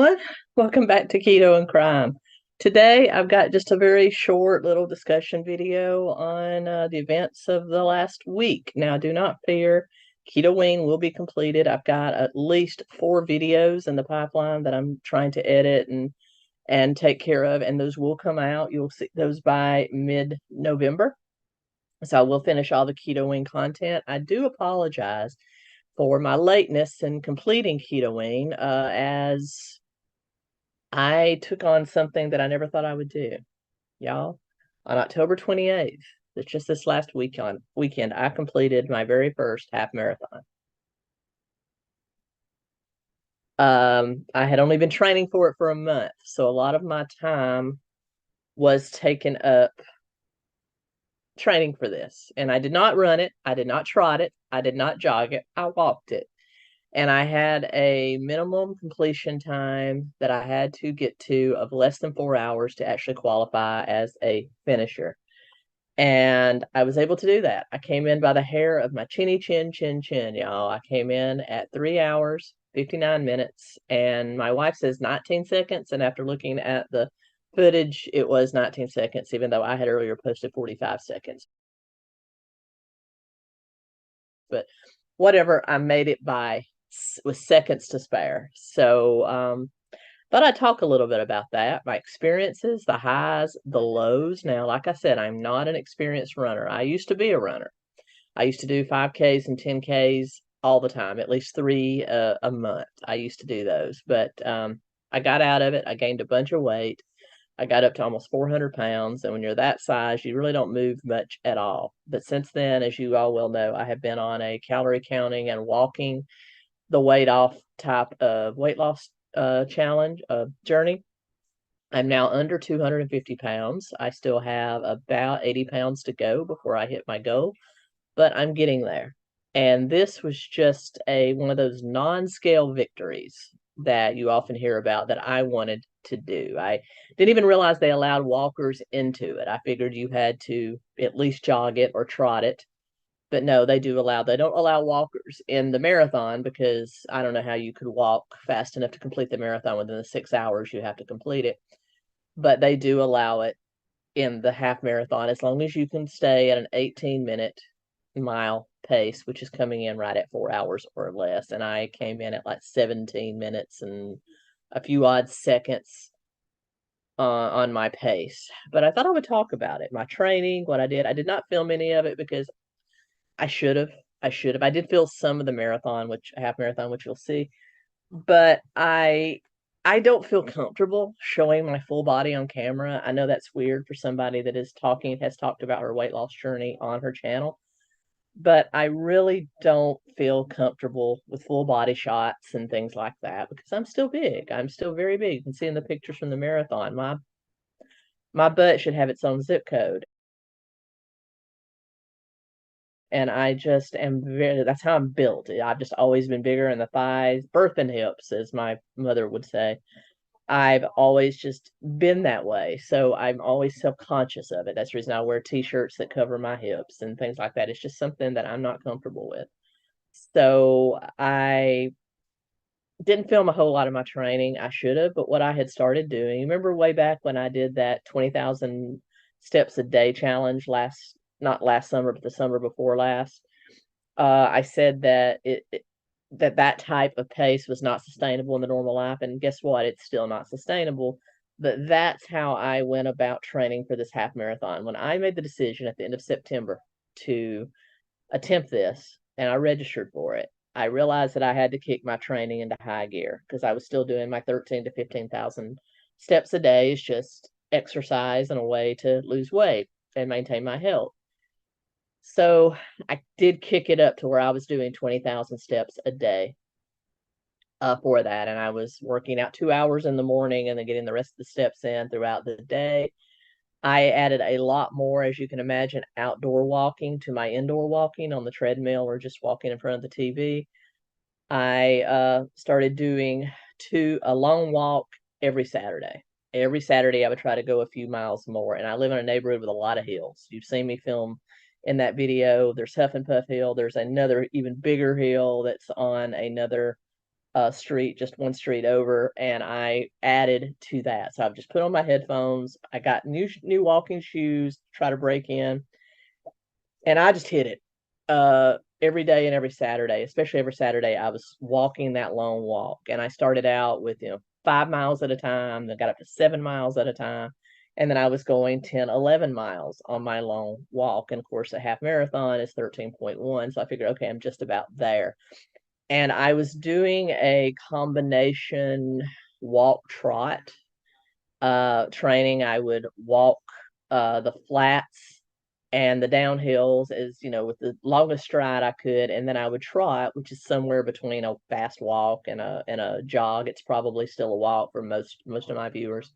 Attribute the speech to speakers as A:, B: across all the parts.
A: everyone. Welcome back to Keto and Crime. Today, I've got just a very short little discussion video on the events of the last week. Now, do not fear, Keto Wing will be completed. I've got at least 4 videos in the pipeline that I'm trying to edit and take care of, and those will come out. You'll see those by mid-November. So I will finish all the Keto Wing content. I do apologize for my lateness in completing Keto Wing, as I took on something that I never thought I would do. Y'all, on October 28th, it's just this last weekend, I completed my very first half marathon. I had only been training for it for a month, so a lot of my time was taken up training for this. And I did not run it, I did not trot it, I did not jog it, I walked it. And I had a minimum completion time that I had to get to of less than 4 hours to actually qualify as a finisher. And I was able to do that. I came in by the hair of my chinny chin, y'all. I came in at 3 hours, 59 minutes, and my wife says 19 seconds. And after looking at the footage, it was 19 seconds, even though I had earlier posted 45 seconds. But whatever, I made it by with seconds to spare. So thought I'd talk a little bit about that, my experiences, the highs, the lows. Now, like I said, I'm not an experienced runner. I used to be a runner. I used to do 5Ks and 10Ks all the time, at least 3 a month. I used to do those, but I got out of it. I gained a bunch of weight. I got up to almost 400 pounds, and when you're that size, you really don't move much at all. But since then, as you all well know, I have been on a calorie counting and walking the weight off type of weight loss challenge journey. I'm now under 250 pounds. I still have about 80 pounds to go before I hit my goal, but I'm getting there. And this was just one of those non-scale victories that you often hear about that I wanted to do. I didn't even realize they allowed walkers into it. I figured you had to at least jog it or trot it. But no, they don't allow walkers in the marathon, because I don't know how you could walk fast enough to complete the marathon within the 6 hours you have to complete it. But they do allow it in the half marathon, as long as you can stay at an 18-minute mile pace, which is coming in right at 4 hours or less. And I came in at like 17 minutes and a few odd seconds on my pace. But I thought I would talk about it, my training, what I did. I did not film any of it because I should have. I did film some of the marathon, half marathon, which you'll see, but I don't feel comfortable showing my full body on camera. I know that's weird for somebody that has talked about her weight loss journey on her channel, but I really don't feel comfortable with full body shots and things like that, because I'm still big. I'm still very big. You can see in the pictures from the marathon, my butt should have its own zip code. And I just am that's how I'm built. I've just always been bigger in the thighs, birthing hips, as my mother would say. I've always just been that way. So I'm always self-conscious of it. That's the reason I wear t-shirts that cover my hips and things like that. It's just something that I'm not comfortable with. So I didn't film a whole lot of my training. I should have, but what I had started doing, remember way back when I did that 20,000 steps a day challenge not last summer, but the summer before last, I said that that type of pace was not sustainable in the normal life. And guess what? It's still not sustainable. But that's how I went about training for this half marathon. When I made the decision at the end of September to attempt this, and I registered for it, I realized that I had to kick my training into high gear, because I was still doing my 13 to 15,000 steps a day. It's just exercise and a way to lose weight and maintain my health. So I did kick it up to where I was doing 20,000 steps a day for that. And I was working out 2 hours in the morning and then getting the rest of the steps in throughout the day. I added a lot more, as you can imagine, outdoor walking to my indoor walking on the treadmill or just walking in front of the TV. I started doing a long walk every Saturday. Every Saturday, I would try to go a few miles more. And I live in a neighborhood with a lot of hills. You've seen me film in that video. There's Huff and Puff Hill. There's another even bigger hill that's on another street, just one street over, and I added to that. So I've just put on my headphones. I got new walking shoes to try to break in, and I just hit it every day and every Saturday. Especially every Saturday, I was walking that long walk, and I started out with 5 miles at a time, then got up to 7 miles at a time, and then I was going 10, 11 miles on my long walk. And of course, a half marathon is 13.1, so I figured, okay, I'm just about there. And I was doing a combination walk trot training. I would walk the flats and the downhills with the longest stride I could, and then I would trot, which is somewhere between a fast walk and a jog. It's probably still a walk for most of my viewers.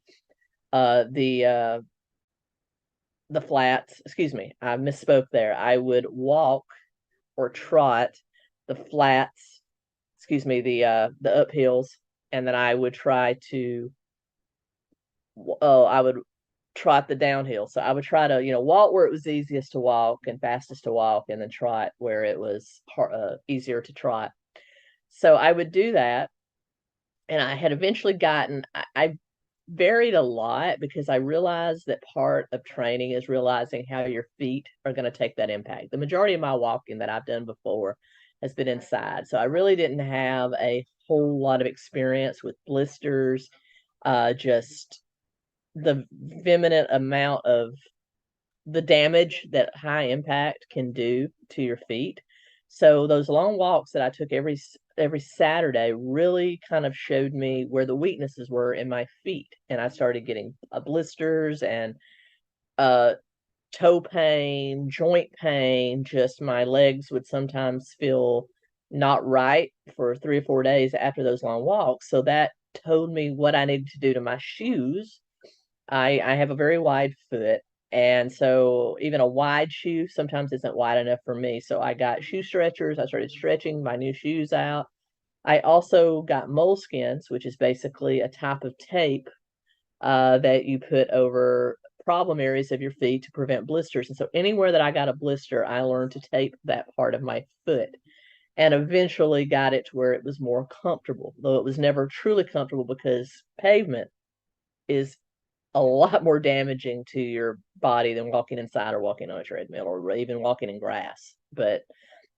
A: The flats, excuse me, I misspoke there. I would walk or trot the flats, excuse me, the uphills, and then I would try to I would trot the downhill. So I would try to, walk where it was easiest to walk and fastest to walk, and then trot where it was easier to trot. So I would do that. And I had eventually I varied a lot because I realized that part of training is realizing how your feet are going to take that impact. The majority of my walking that I've done before has been inside. So I really didn't have a whole lot of experience with blisters, just the vehement amount of the damage that high impact can do to your feet. So those long walks that I took every Saturday really kind of showed me where the weaknesses were in my feet, and I started getting blisters and toe pain, joint pain. Just my legs would sometimes feel not right for 3 or 4 days after those long walks. So that told me what I needed to do to my shoes. I have a very wide foot, and so even a wide shoe sometimes isn't wide enough for me. So I got shoe stretchers. I started stretching my new shoes out. I also got moleskins, which is basically a type of tape that you put over problem areas of your feet to prevent blisters. And so anywhere that I got a blister, I learned to tape that part of my foot, and eventually got it to where it was more comfortable, though it was never truly comfortable because pavement is a lot more damaging to your body than walking inside or walking on a treadmill or even walking in grass. But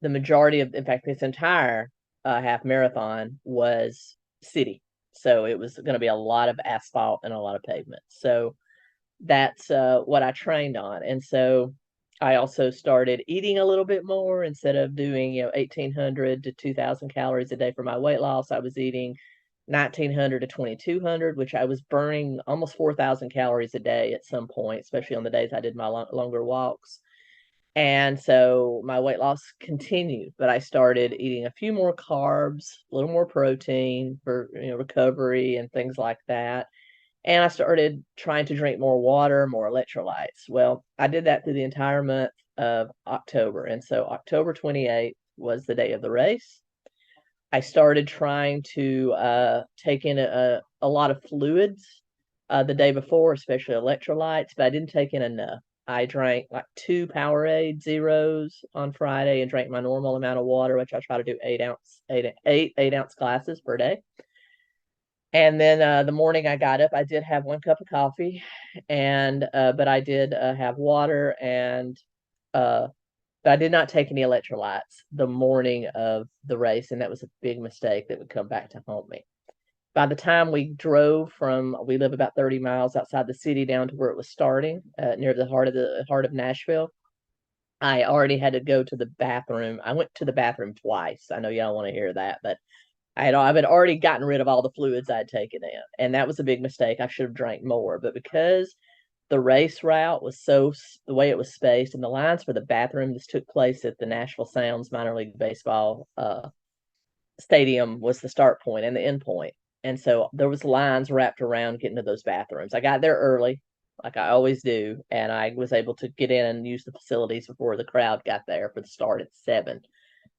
A: the majority of, in fact, this entire half marathon was city. So it was going to be a lot of asphalt and a lot of pavement. So that's what I trained on. And so I also started eating a little bit more. Instead of doing 1,800 to 2,000 calories a day for my weight loss, I was eating 1,900 to 2,200, which I was burning almost 4,000 calories a day at some point, especially on the days I did my longer walks. And so my weight loss continued, but I started eating a few more carbs, a little more protein for recovery and things like that. And I started trying to drink more water, more electrolytes. Well, I did that through the entire month of October. And so October 28th was the day of the race. I started trying to take in a lot of fluids the day before, especially electrolytes, but I didn't take in enough. I drank like 2 Powerade Zeros on Friday and drank my normal amount of water, which I try to do 8-ounce glasses per day. And then the morning I got up, I did have 1 cup of coffee, and but I did have water, and but I did not take any electrolytes the morning of the race, and that was a big mistake that would come back to haunt me. By the time we drove we live about 30 miles outside the city down to where it was starting, near the heart of Nashville. I already had to go to the bathroom. I went to the bathroom twice. I know y'all don't want to hear that, but I had already gotten rid of all the fluids I'd taken in, and that was a big mistake. I should have drank more, but because the race route was the way it was spaced, and the lines for the bathroom, this took place at the Nashville Sounds minor league baseball stadium, was the start point and the end point. And so there was lines wrapped around getting to those bathrooms. I got there early, like I always do, and I was able to get in and use the facilities before the crowd got there for the start at 7.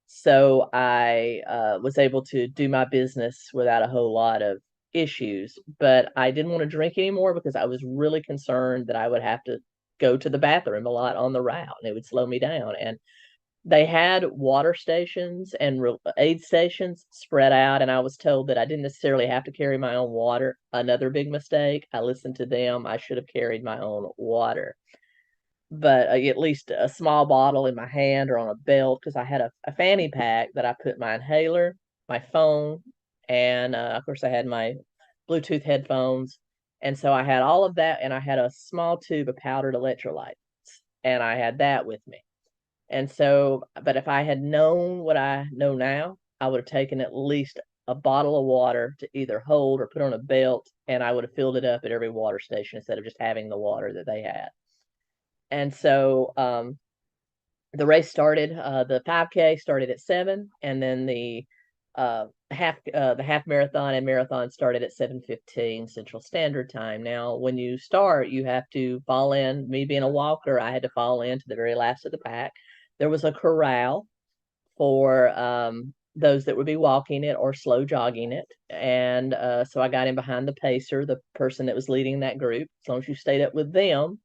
A: So I was able to do my business without a whole lot of issues, but I didn't want to drink anymore because I was really concerned that I would have to go to the bathroom a lot on the route and it would slow me down. And they had water stations and aid stations spread out, and I was told that I didn't necessarily have to carry my own water. Another big mistake. I listened to them. I should have carried my own water, but at least a small bottle in my hand or on a belt, because I had a fanny pack that I put my inhaler, my phone, and of course I had my Bluetooth headphones. And so I had all of that, and I had a small tube of powdered electrolytes, and I had that with me. And so, but if I had known what I know now, I would have taken at least a bottle of water to either hold or put on a belt, and I would have filled it up at every water station instead of just having the water that they had. And so the race started, the 5K started at 7, and then the half marathon and marathon started at 7:15 Central Standard Time. Now, when you start, you have to fall in. Me being a walker, I had to fall into the very last of the pack. There was a corral for those that would be walking it or slow jogging it. And so I got in behind the pacer, the person that was leading that group. As long as you stayed up with them,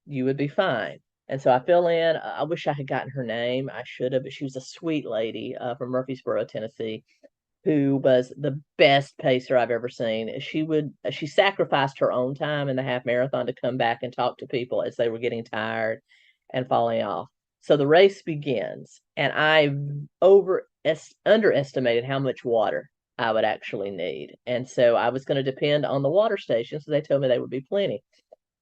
A: you would be fine. And so I fell in. I wish I had gotten her name. I should have, but she was a sweet lady from Murfreesboro, Tennessee, who was the best pacer I've ever seen. She sacrificed her own time in the half marathon to come back and talk to people as they were getting tired and falling off. So the race begins, and I underestimated how much water I would actually need. And so I was going to depend on the water stations. So they told me they would be plenty.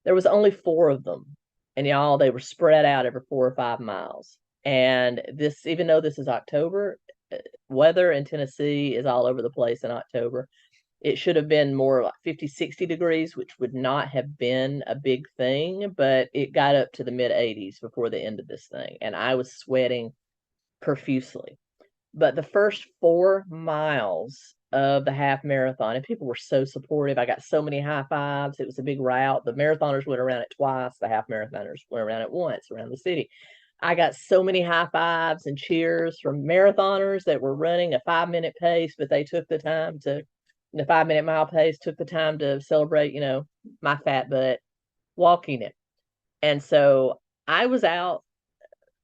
A: There was only 4 of them, and y'all, they were spread out every 4 or 5 miles. And this, even though this is October, weather in Tennessee is all over the place in October. It should have been more like 50, 60 degrees, which would not have been a big thing, but it got up to the mid 80s before the end of this thing, and I was sweating profusely. But the first 4 miles of the half marathon, and people were so supportive. I got so many high fives. It was a big route. The marathoners went around it twice. The half marathoners went around it once around the city. I got so many high fives and cheers from marathoners that were running a 5-minute pace, but they took the time to, the 5-minute mile pace, took the time to celebrate, my fat butt walking it. And so I was out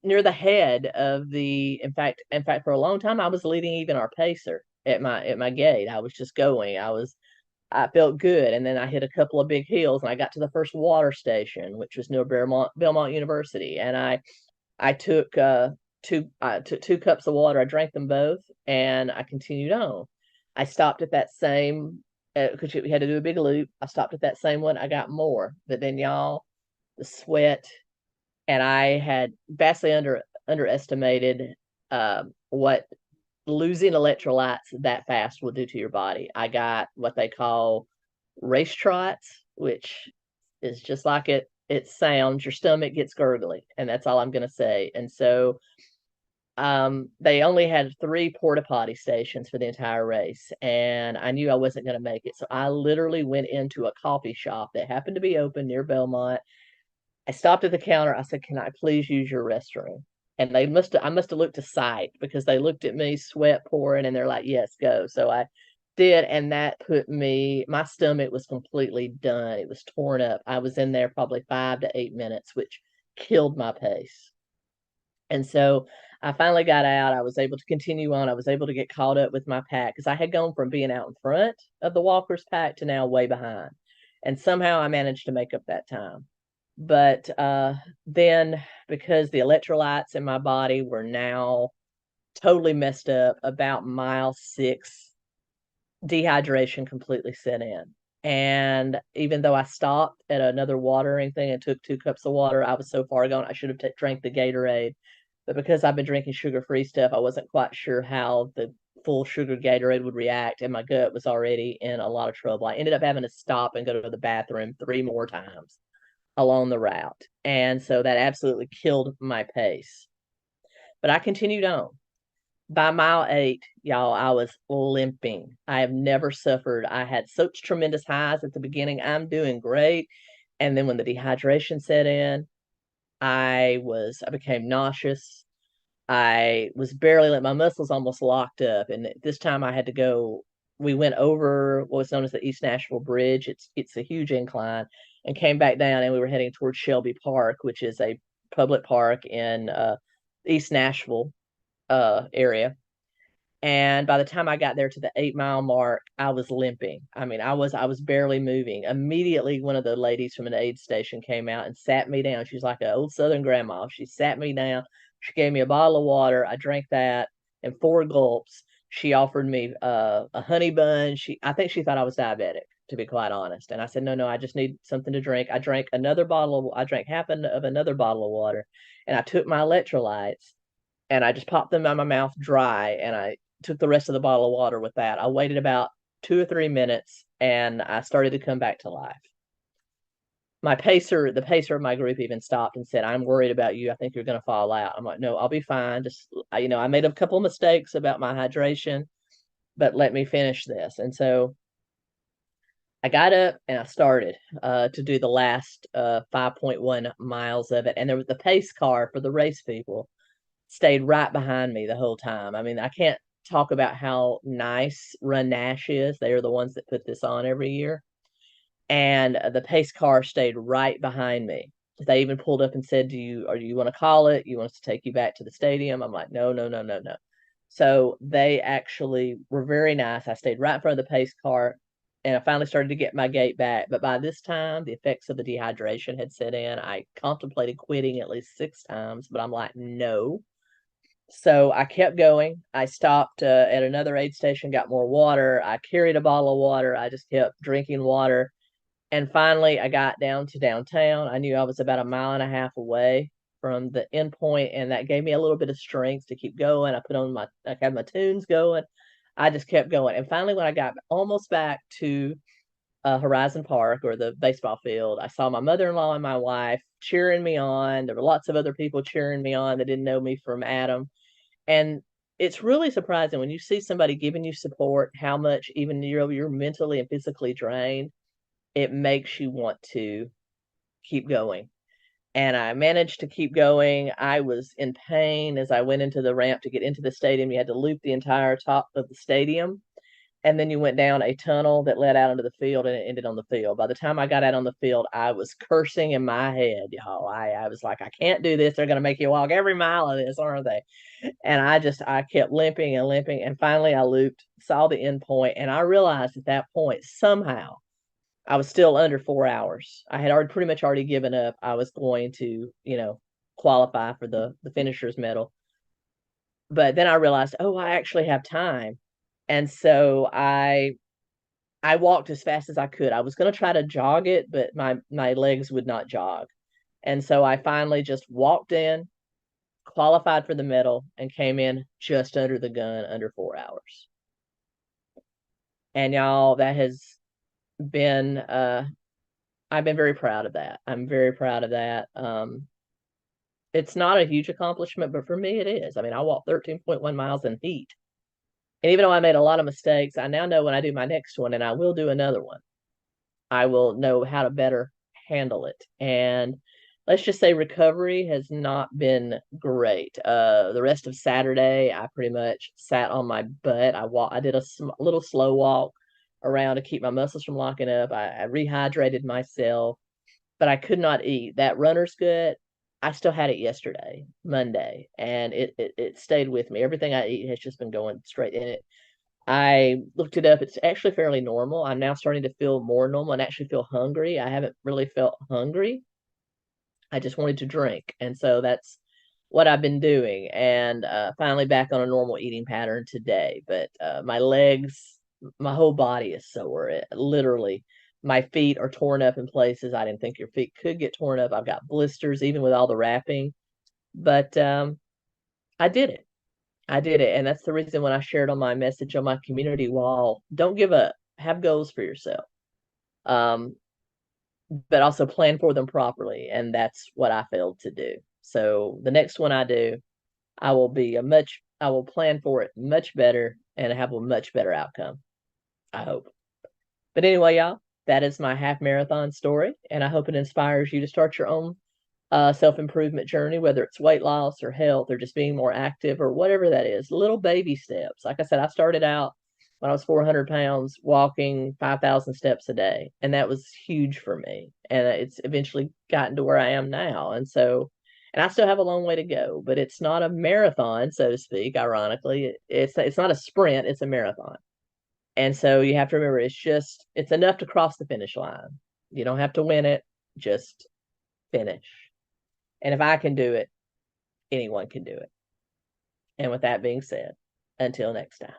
A: near the head of the, in fact, for a long time, I was leading even our pacer at my gate. I was just going. I felt good. And then I hit a couple of big hills, and I got to the first water station, which was near Belmont University. And I took 2 cups of water. I drank them both, and I continued on. I stopped at that same, because we had to do a big loop. I stopped at that same one. I got more, but then y'all, the sweat, and I had vastly underestimated what losing electrolytes that fast will do to your body. I got what they call race trots, which is just like it sounds. Your stomach gets gurgly, and that's all I'm going to say. And so they only had 3 porta potty stations for the entire race, and I knew I wasn't going to make it. So I literally went into a coffee shop that happened to be open near Belmont. I stopped at the counter. I said, "Can I please use your restroom?" And I must have looked to sight, because they looked at me, sweat pouring, and they're like, "Yes, go." So I did, and that put me, my stomach was completely done. It was torn up. I was in there probably 5 to 8 minutes, which killed my pace. And so I finally got out. I was able to continue on. I was able to get caught up with my pack, because I had gone from being out in front of the walkers pack to now way behind. And somehow I managed to make up that time. But then, because the electrolytes in my body were now totally messed up, about mile 6, dehydration completely set in. And even though I stopped at another watering thing and took 2 cups of water, I was so far gone, I should have drank the Gatorade. But because I've been drinking sugar-free stuff, I wasn't quite sure how the full sugar Gatorade would react, and my gut was already in a lot of trouble. I ended up having to stop and go to the bathroom 3 more times along the route. And so that absolutely killed my pace. But I continued on. By mile 8, y'all, I was limping. I have never suffered. I had such tremendous highs at the beginning. I'm doing great. And then when the dehydration set in, I became nauseous. I was barely, my muscles almost locked up. And this time I had to go, we went over what was known as the East Nashville Bridge. It's a huge incline, and came back down, and we were heading towards Shelby Park, which is a public park in East Nashville area. And by the time I got there to the 8 mile mark, I was limping. I mean, I was barely moving. Immediately, one of the ladies from an aid station came out and sat me down. She's like an old Southern grandma. She sat me down. She gave me a bottle of water. I drank that in 4 gulps. She offered me a honey bun. I think she thought I was diabetic, to be quite honest. And I said, no, no, I just need something to drink. I drank I drank half of another bottle of water, and I took my electrolytes and I just popped them in my mouth dry, and I took the rest of the bottle of water with that. I waited about 2 or 3 minutes, and I started to come back to life. The pacer of my group even stopped and said, "I'm worried about you. I think you're going to fall out." I'm like, "No, I'll be fine. Just, I made a couple of mistakes about my hydration, but let me finish this." And so I got up and I started to do the last 5.1 miles of it. And there was the pace car for the race people stayed right behind me the whole time. I mean, I can't talk about how nice Run Nash is. They are the ones that put this on every year. And the pace car stayed right behind me. They even pulled up and said, do you want to call it? You want us to take you back to the stadium? I'm like, no, no, no, no, no. So they actually were very nice. I stayed right in front of the pace car, and I finally started to get my gait back. But by this time, the effects of the dehydration had set in. I contemplated quitting at least 6 times, but I'm like, no. So I kept going. I stopped at another aid station, got more water. I carried a bottle of water. I just kept drinking water. And finally, I got down to downtown. I knew I was about 1.5 miles away from the end point, and that gave me a little bit of strength to keep going. I had my tunes going. I just kept going. And finally, when I got almost back to Horizon Park, or the baseball field, I saw my mother-in-law and my wife cheering me on. There were lots of other people cheering me on that didn't know me from Adam. And it's really surprising when you see somebody giving you support, how much, even you're mentally and physically drained, it makes you want to keep going. And I managed to keep going. I was in pain as I went into the ramp to get into the stadium. You had to loop the entire top of the stadium, and then you went down a tunnel that led out into the field, and it ended on the field. By the time I got out on the field, I was cursing in my head, y'all. I was like, I can't do this. They're going to make you walk every mile of this, aren't they? And I kept limping and limping, and finally I looped, saw the end point, and I realized at that point, somehow, I was still under 4 hours. I had already pretty much already given up. I was going to, qualify for the finisher's medal. But then I realized, oh, I actually have time. And so I walked as fast as I could. I was going to try to jog it, but my legs would not jog. And so I finally just walked in, qualified for the medal, and came in just under the gun, under 4 hours. And y'all, that has been I've been very proud of that. I'm very proud of that. It's not a huge accomplishment, but for me it is. I mean, I walked 13.1 miles in heat. And even though I made a lot of mistakes, I now know when I do my next one, and I will do another one, I will know how to better handle it. And let's just say recovery has not been great. The rest of Saturday, I pretty much sat on my butt. I did a little slow walk around to keep my muscles from locking up. I rehydrated myself, but I could not eat. That runner's gut, I still had it yesterday, Monday, and it stayed with me. Everything I eat has just been going straight in it. I looked it up. It's actually fairly normal. I'm now starting to feel more normal and actually feel hungry. I haven't really felt hungry. I just wanted to drink. And so that's what I've been doing. And finally back on a normal eating pattern today. But my legs, my whole body is sore. Literally, my feet are torn up in places I didn't think your feet could get torn up. I've got blisters, even with all the wrapping. But I did it. I did it. And that's the reason when I shared on my message on my community wall, don't give up. Have goals for yourself. But also plan for them properly. And that's what I failed to do. So the next one I do, I will plan for it much better and have a much better outcome, I hope. But anyway, y'all, that is my half marathon story. And I hope it inspires you to start your own self-improvement journey, whether it's weight loss or health or just being more active or whatever that is. Little baby steps. Like I said, I started out when I was 400 pounds walking 5,000 steps a day, and that was huge for me. And it's eventually gotten to where I am now. And so And I still have a long way to go, but it's not a marathon, so to speak. Ironically, it's not a sprint, it's a marathon. And so you have to remember, it's enough to cross the finish line. You don't have to win it, just finish. And if I can do it, anyone can do it. And with that being said, until next time.